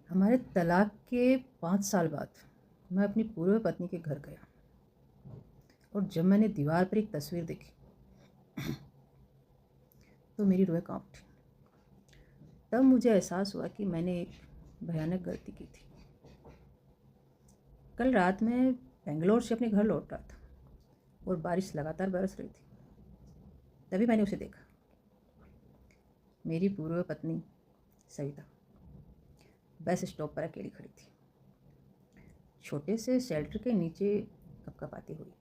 हमारे तलाक के 5 साल बाद मैं अपनी पूर्व पत्नी के घर गया और जब मैंने दीवार पर एक तस्वीर देखी तो मेरी रूह कांप उठी। तब मुझे एहसास हुआ कि मैंने एक भयानक गलती की थी। कल रात मैं बेंगलोर से अपने घर लौट रहा था और बारिश लगातार बरस रही थी। तभी मैंने उसे देखा, मेरी पूर्व पत्नी सविता बस स्टॉप पर अकेली खड़ी थी, छोटे से शेल्टर के नीचे कपकपाती हुई,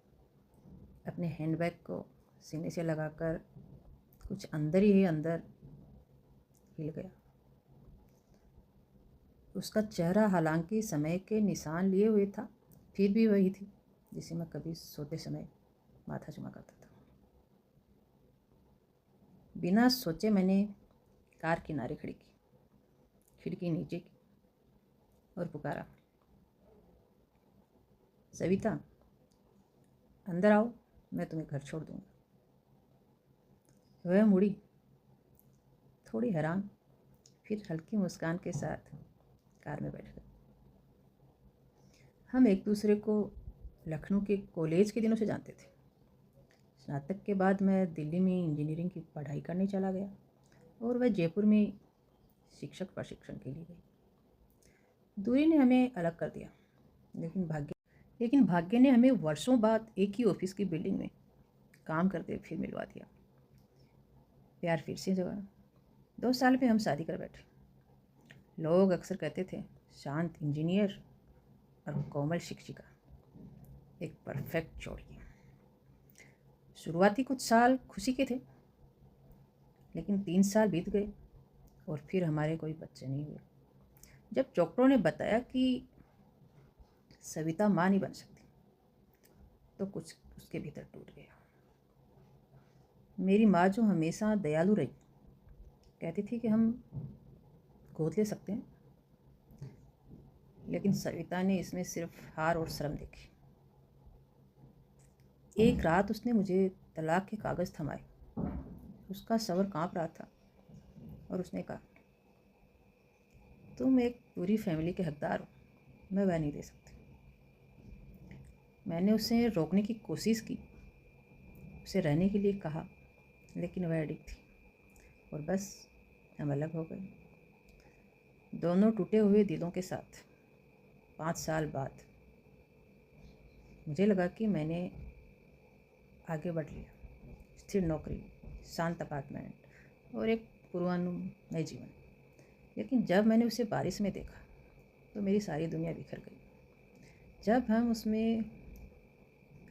अपने हैंडबैग को सीने से लगाकर कुछ अंदर ही अंदर हिल गया। उसका चेहरा हालांकि समय के निशान लिए हुए था, फिर भी वही थी जिसे मैं कभी सोते समय माथा चुमा करता था। बिना सोचे मैंने कार किनारे खड़ी की, खिड़की नीचे की और पुकारा, सविता अंदर आओ, मैं तुम्हें घर छोड़ दूंगा। वह मुड़ी, थोड़ी हैरान, फिर हल्की मुस्कान के साथ कार में बैठ गई। हम एक दूसरे को लखनऊ के कॉलेज के दिनों से जानते थे। स्नातक के बाद मैं दिल्ली में इंजीनियरिंग की पढ़ाई करने चला गया और वह जयपुर में शिक्षक प्रशिक्षण के लिए गई। दूरी ने हमें अलग कर दिया, लेकिन भाग्य ने हमें वर्षों बाद एक ही ऑफिस की बिल्डिंग में काम करते फिर मिलवा दिया। प्यार फिर से जगा। 2 साल में हम शादी कर बैठे। लोग अक्सर कहते थे, शांत इंजीनियर और कोमल शिक्षिका, एक परफेक्ट जोड़ी। शुरुआती कुछ साल खुशी के थे, लेकिन 3 साल बीत गए और फिर हमारे कोई बच्चे नहीं हुए। जब डॉक्टरों ने बताया कि सविता माँ नहीं बन सकती, तो कुछ उसके भीतर टूट गया। मेरी माँ, जो हमेशा दयालु रही, कहती थी कि हम गोद ले सकते हैं, लेकिन सविता ने इसमें सिर्फ हार और शर्म देखी। एक रात उसने मुझे तलाक के कागज़ थमाए। उसका सवर कांप रहा था और उसने कहा, तुम एक पूरी फैमिली के हकदार हो, मैं वह नहीं दे सकती। मैंने उसे रोकने की कोशिश की, उसे रहने के लिए कहा, लेकिन वह अडिग थी और बस हम अलग हो गए, दोनों टूटे हुए दिलों के साथ। 5 साल बाद मुझे लगा कि मैंने आगे बढ़ लिया, स्थिर नौकरी, शांत अपार्टमेंट और एक पूर्वानुमय जीवन। लेकिन जब मैंने उसे बारिश में देखा तो मेरी सारी दुनिया बिखर गई। जब हम उसमें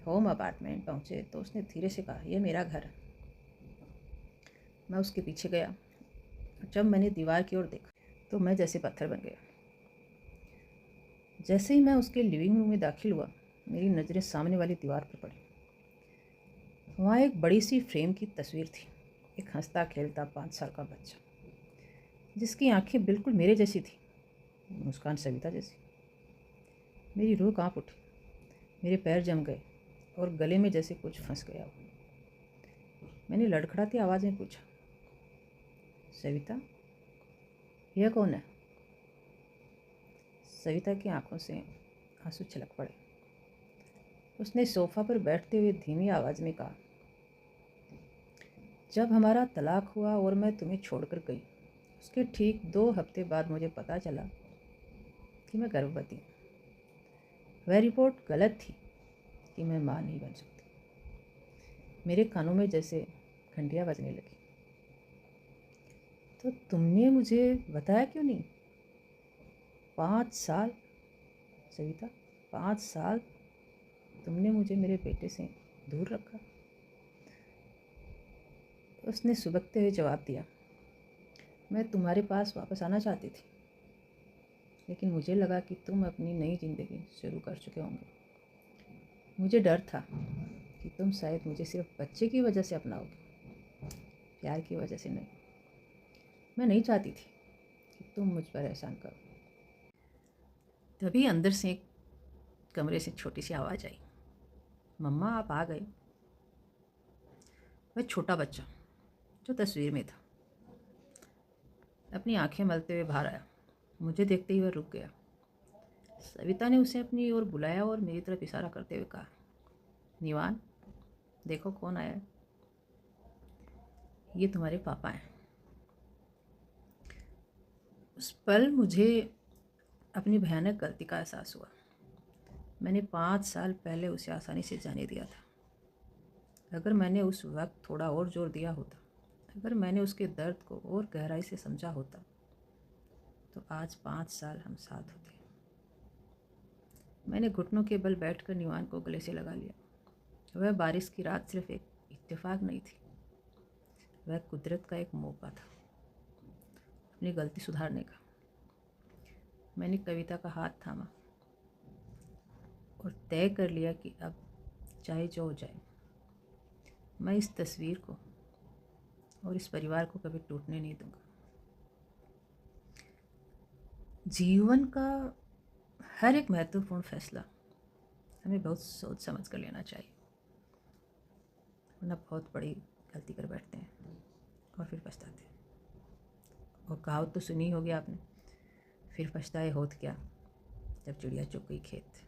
होम अपार्टमेंट पहुँचे तो उसने धीरे से कहा, यह मेरा घर है। मैं उसके पीछे गया। जब मैंने दीवार की ओर देखा तो मैं जैसे पत्थर बन गया। जैसे ही मैं उसके लिविंग रूम में दाखिल हुआ, मेरी नज़रें सामने वाली दीवार पर पड़ी। वहाँ एक बड़ी सी फ्रेम की तस्वीर थी, एक हंसता खेलता 5 साल का बच्चा, जिसकी आंखें बिल्कुल मेरे जैसी थी, मुस्कान सविता जैसी। मेरी रूह कांप उठी, मेरे पैर जम गए और गले में जैसे कुछ फंस गया। मैंने लड़खड़ाती आवाज़ में पूछा, सविता, यह कौन है? सविता की आंखों से आंसू छलक पड़े। उसने सोफा पर बैठते हुए धीमी आवाज़ में कहा, जब हमारा तलाक हुआ और मैं तुम्हें छोड़कर गई, उसके ठीक 2 हफ्ते बाद मुझे पता चला कि मैं गर्भवती हूँ। वह रिपोर्ट गलत थी कि मैं माँ नहीं बन सकती। मेरे कानों में जैसे घंटियाँ बजने लगी। तो तुमने मुझे बताया क्यों नहीं? 5 साल सविता, 5 साल तुमने मुझे मेरे बेटे से दूर रखा। उसने सुबकते हुए जवाब दिया, मैं तुम्हारे पास वापस आना चाहती थी, लेकिन मुझे लगा कि तुम अपनी नई ज़िंदगी शुरू कर चुके होंगे। मुझे डर था कि तुम शायद मुझे सिर्फ बच्चे की वजह से अपनाओगे, प्यार की वजह से नहीं। मैं नहीं चाहती थी कि तुम मुझ पर एहसान करो। तभी अंदर से एक कमरे से छोटी सी आवाज़ आई, मम्मा आप आ गए। वह छोटा बच्चा जो तस्वीर में था अपनी आंखें मलते हुए बाहर आया, मुझे देखते ही वह रुक गया। सविता ने उसे अपनी ओर बुलाया और मेरी तरफ इशारा करते हुए कहा, निवान, देखो कौन आया है। ये तुम्हारे पापा हैं। उस पल मुझे अपनी भयानक गलती का एहसास हुआ। मैंने 5 साल पहले उसे आसानी से जाने दिया था। अगर मैंने उस वक्त थोड़ा और जोर दिया होता, अगर मैंने उसके दर्द को और गहराई से समझा होता, तो आज 5 साल हम साथ होते। मैंने घुटनों के बल बैठकर निवान को गले से लगा लिया। वह बारिश की रात सिर्फ एक इत्तेफाक नहीं थी, वह कुदरत का एक मौका था अपनी गलती सुधारने का। मैंने कविता का हाथ थामा और तय कर लिया कि अब चाहे जो हो जाए, मैं इस तस्वीर को और इस परिवार को कभी टूटने नहीं दूंगा। जीवन का हर एक महत्वपूर्ण फैसला हमें बहुत सोच समझ कर लेना चाहिए, वरना बहुत बड़ी गलती कर बैठते हैं और फिर पछताते हैं। और कहावत तो सुनी होगी आपने, फिर पछताए होत क्या, जब चिड़िया चुग गई खेत।